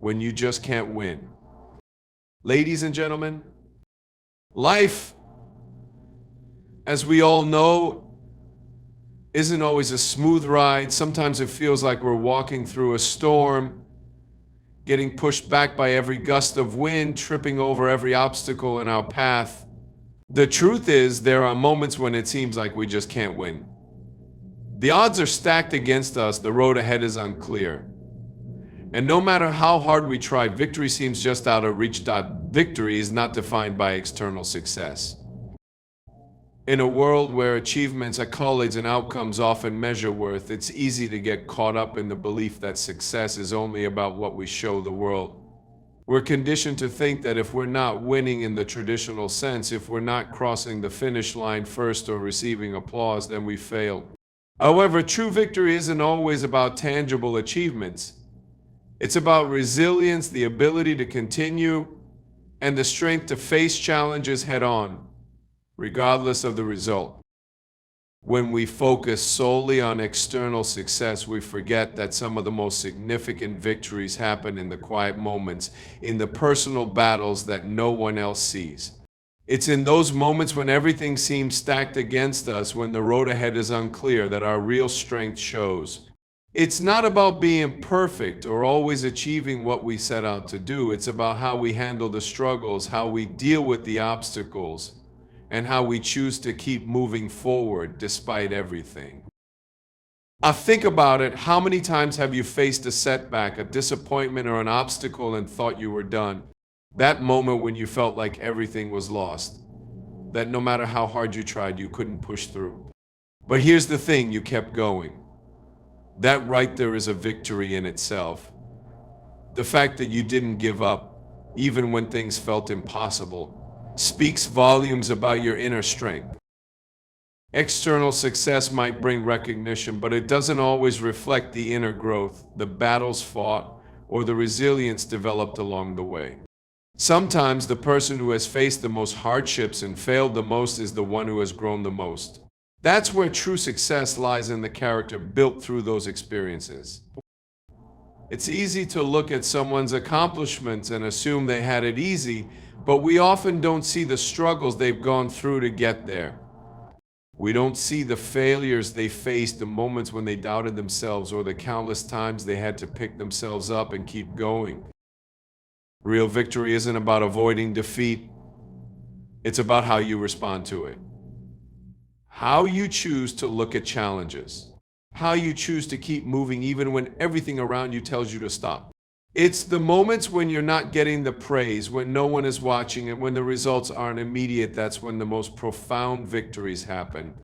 when you just can't win. Ladies and gentlemen, life, as we all know, isn't always a smooth ride. Sometimes it feels like we're walking through a storm, getting pushed back by every gust of wind, tripping over every obstacle in our path. The truth is, there are moments when it seems like we just can't win. The odds are stacked against us, the road ahead is unclear. And no matter how hard we try, victory seems just out of reach. Victory is not defined by external success. In a world where achievements, accolades, and outcomes often measure worth, it's easy to get caught up in the belief that success is only about what we show the world. We're conditioned to think that if we're not winning in the traditional sense, if we're not crossing the finish line first or receiving applause, then we failed. However, true victory isn't always about tangible achievements. It's about resilience, the ability to continue, and the strength to face challenges head on, regardless of the result. When we focus solely on external success, we forget that some of the most significant victories happen in the quiet moments, in the personal battles that no one else sees. It's in those moments when everything seems stacked against us, when the road ahead is unclear, that our real strength shows. It's not about being perfect or always achieving what we set out to do. It's about how we handle the struggles, how we deal with the obstacles, and how we choose to keep moving forward despite everything. I think about it, how many times have you faced a setback, a disappointment, or an obstacle and thought you were done? That moment when you felt like everything was lost, that no matter how hard you tried, you couldn't push through. But here's the thing, you kept going. That right there is a victory in itself. The fact that you didn't give up, even when things felt impossible, speaks volumes about your inner strength. External success might bring recognition, but it doesn't always reflect the inner growth, the battles fought, or the resilience developed along the way. Sometimes the person who has faced the most hardships and failed the most is the one who has grown the most. That's where true success lies, in the character built through those experiences. It's easy to look at someone's accomplishments and assume they had it easy, but we often don't see the struggles they've gone through to get there. We don't see the failures they faced, the moments when they doubted themselves, or the countless times they had to pick themselves up and keep going. Real victory isn't about avoiding defeat. It's about how you respond to it. How you choose to look at challenges. How you choose to keep moving even when everything around you tells you to stop. It's the moments when you're not getting the praise, when no one is watching, and when the results aren't immediate, that's when the most profound victories happen.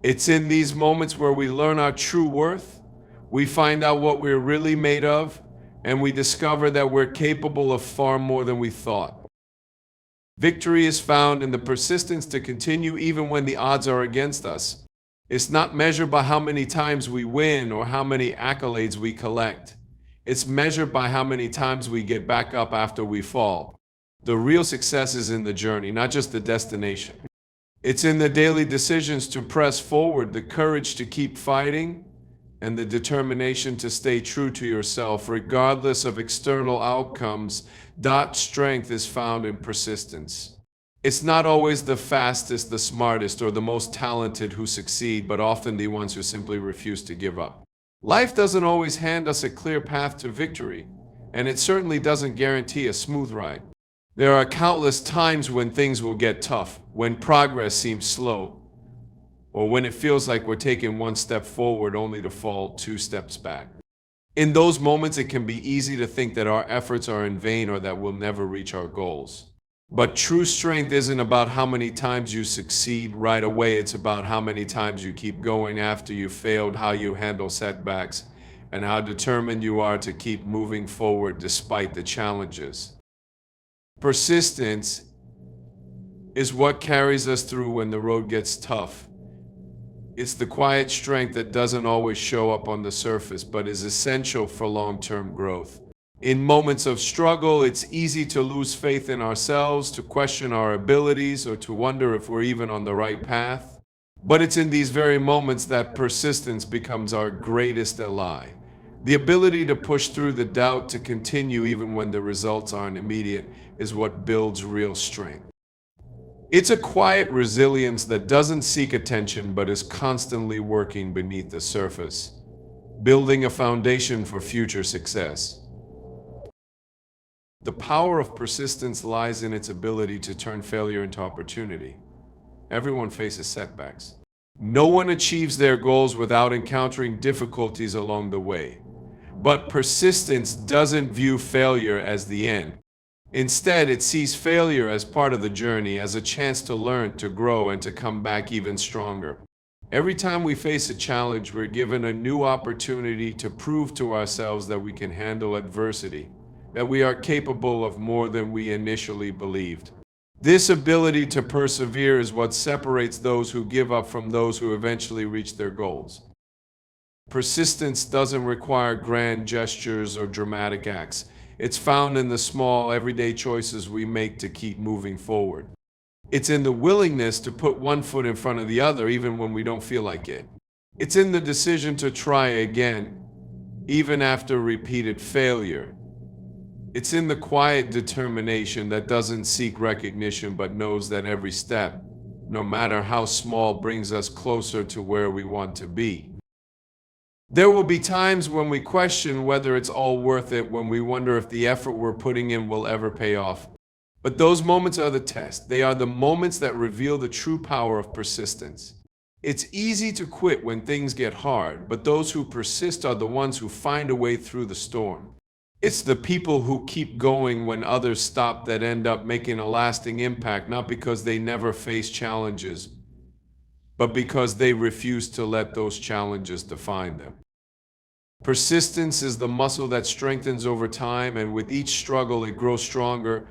It's in these moments where we learn our true worth, we find out what we're really made of, and we discover that we're capable of far more than we thought. Victory is found in the persistence to continue even when the odds are against us. It's not measured by how many times we win or how many accolades we collect. It's measured by how many times we get back up after we fall. The real success is in the journey, not just the destination. It's in the daily decisions to press forward, the courage to keep fighting, and the determination to stay true to yourself, regardless of external outcomes. Strength is found in persistence. It's not always the fastest, the smartest, or the most talented who succeed, but often the ones who simply refuse to give up. Life doesn't always hand us a clear path to victory, and it certainly doesn't guarantee a smooth ride. There are countless times when things will get tough, when progress seems slow, or when it feels like we're taking one step forward only to fall 2 steps back. In those moments, it can be easy to think that our efforts are in vain or that we'll never reach our goals. But true strength isn't about how many times you succeed right away. It's about how many times you keep going after you failed, how you handle setbacks, and how determined you are to keep moving forward despite the challenges. Persistence is what carries us through when the road gets tough. It's the quiet strength that doesn't always show up on the surface, but is essential for long-term growth. In moments of struggle, it's easy to lose faith in ourselves, to question our abilities, or to wonder if we're even on the right path. But it's in these very moments that persistence becomes our greatest ally. The ability to push through the doubt, to continue even when the results aren't immediate, is what builds real strength. It's a quiet resilience that doesn't seek attention but is constantly working beneath the surface, building a foundation for future success. The power of persistence lies in its ability to turn failure into opportunity. Everyone faces setbacks. No one achieves their goals without encountering difficulties along the way. But persistence doesn't view failure as the end. Instead, it sees failure as part of the journey, as a chance to learn, to grow, and to come back even stronger. Every time we face a challenge, we're given a new opportunity to prove to ourselves that we can handle adversity, that we are capable of more than we initially believed. This ability to persevere is what separates those who give up from those who eventually reach their goals. Persistence doesn't require grand gestures or dramatic acts. It's found in the small, everyday choices we make to keep moving forward. It's in the willingness to put one foot in front of the other even when we don't feel like it. It's in the decision to try again, even after repeated failure. It's in the quiet determination that doesn't seek recognition but knows that every step, no matter how small, brings us closer to where we want to be. There will be times when we question whether it's all worth it, when we wonder if the effort we're putting in will ever pay off. But those moments are the test. They are the moments that reveal the true power of persistence. It's easy to quit when things get hard, but those who persist are the ones who find a way through the storm. It's the people who keep going when others stop that end up making a lasting impact, not because they never face challenges, but because they refuse to let those challenges define them. Persistence is the muscle that strengthens over time, and with each struggle it grows stronger.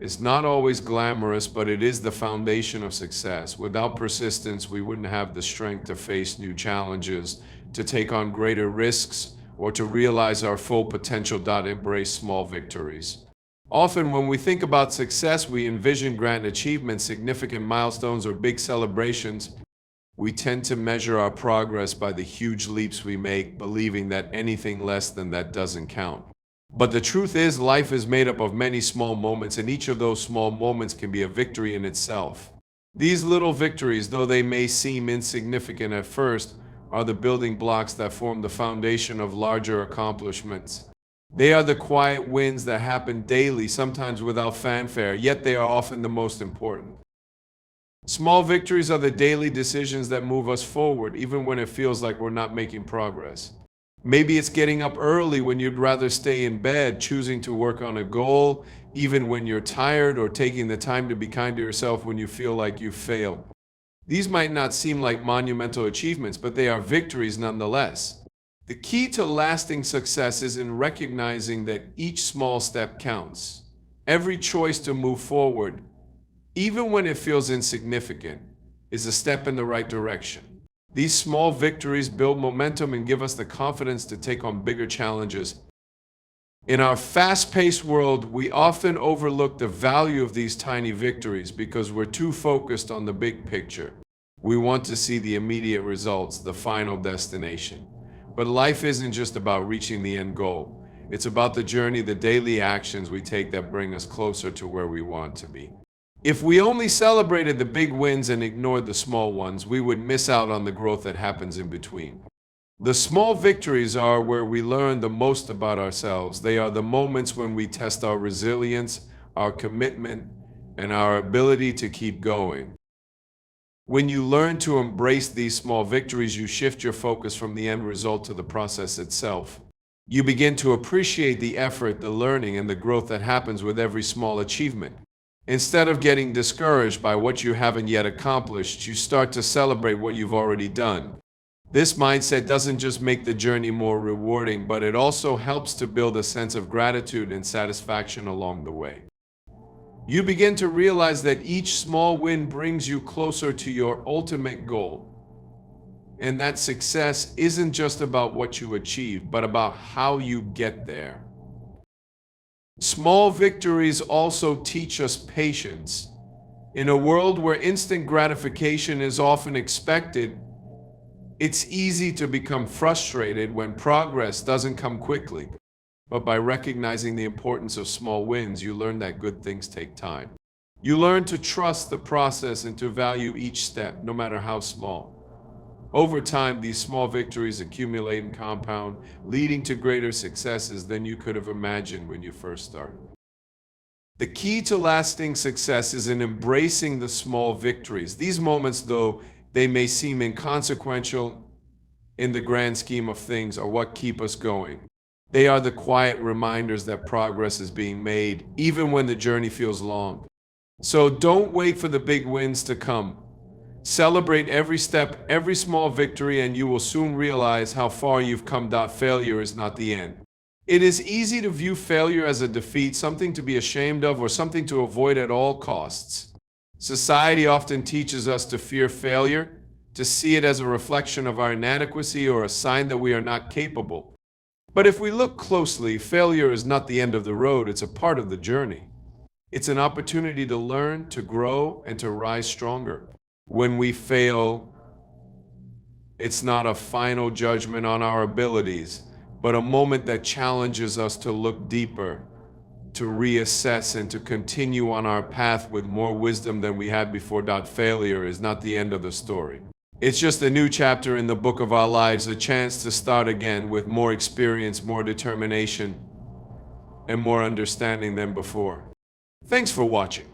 It's not always glamorous, but it is the foundation of success. Without persistence, we wouldn't have the strength to face new challenges, to take on greater risks, or to realize our full potential. Embrace small victories. Often when we think about success, we envision grand achievements, significant milestones, or big celebrations. We tend to measure our progress by the huge leaps we make, believing that anything less than that doesn't count. But the truth is, life is made up of many small moments, and each of those small moments can be a victory in itself. These little victories, though they may seem insignificant at first, are the building blocks that form the foundation of larger accomplishments. They are the quiet wins that happen daily, sometimes without fanfare, yet they are often the most important. Small victories are the daily decisions that move us forward, even when it feels like we're not making progress. Maybe it's getting up early when you'd rather stay in bed, choosing to work on a goal, even when you're tired, or taking the time to be kind to yourself when you feel like you've failed. These might not seem like monumental achievements, but they are victories nonetheless. The key to lasting success is in recognizing that each small step counts. Every choice to move forward, even when it feels insignificant, is a step in the right direction. These small victories build momentum and give us the confidence to take on bigger challenges. In our fast-paced world, we often overlook the value of these tiny victories because we're too focused on the big picture. We want to see the immediate results, the final destination. But life isn't just about reaching the end goal. It's about the journey, the daily actions we take that bring us closer to where we want to be. If we only celebrated the big wins and ignored the small ones, we would miss out on the growth that happens in between. The small victories are where we learn the most about ourselves. They are the moments when we test our resilience, our commitment, and our ability to keep going. When you learn to embrace these small victories, you shift your focus from the end result to the process itself. You begin to appreciate the effort, the learning, and the growth that happens with every small achievement. Instead of getting discouraged by what you haven't yet accomplished, you start to celebrate what you've already done. This mindset doesn't just make the journey more rewarding, but it also helps to build a sense of gratitude and satisfaction along the way. You begin to realize that each small win brings you closer to your ultimate goal, and that success isn't just about what you achieve, but about how you get there. Small victories also teach us patience. In a world where instant gratification is often expected, It's easy to become frustrated when progress doesn't come quickly. But by recognizing the importance of small wins, you learn that good things take time. You learn to trust the process and to value each step, no matter how small. Over time, these small victories accumulate and compound, leading to greater successes than you could have imagined when you first started. The key to lasting success is in embracing the small victories. These moments, though they may seem inconsequential in the grand scheme of things, are what keep us going. They are the quiet reminders that progress is being made, even when the journey feels long. So don't wait for the big wins to come. Celebrate every step, every small victory, and you will soon realize how far you've come. Failure is not the end. It is easy to view failure as a defeat, something to be ashamed of, or something to avoid at all costs. Society often teaches us to fear failure, to see it as a reflection of our inadequacy or a sign that we are not capable. But if we look closely, failure is not the end of the road, it's a part of the journey. It's an opportunity to learn, to grow, and to rise stronger. When we fail, it's not a final judgment on our abilities, but a moment that challenges us to look deeper, to reassess, and to continue on our path with more wisdom than we had before. Failure is not the end of the story. It's just a new chapter in the book of our lives, a chance to start again with more experience, more determination, and more understanding than before. Thanks for watching.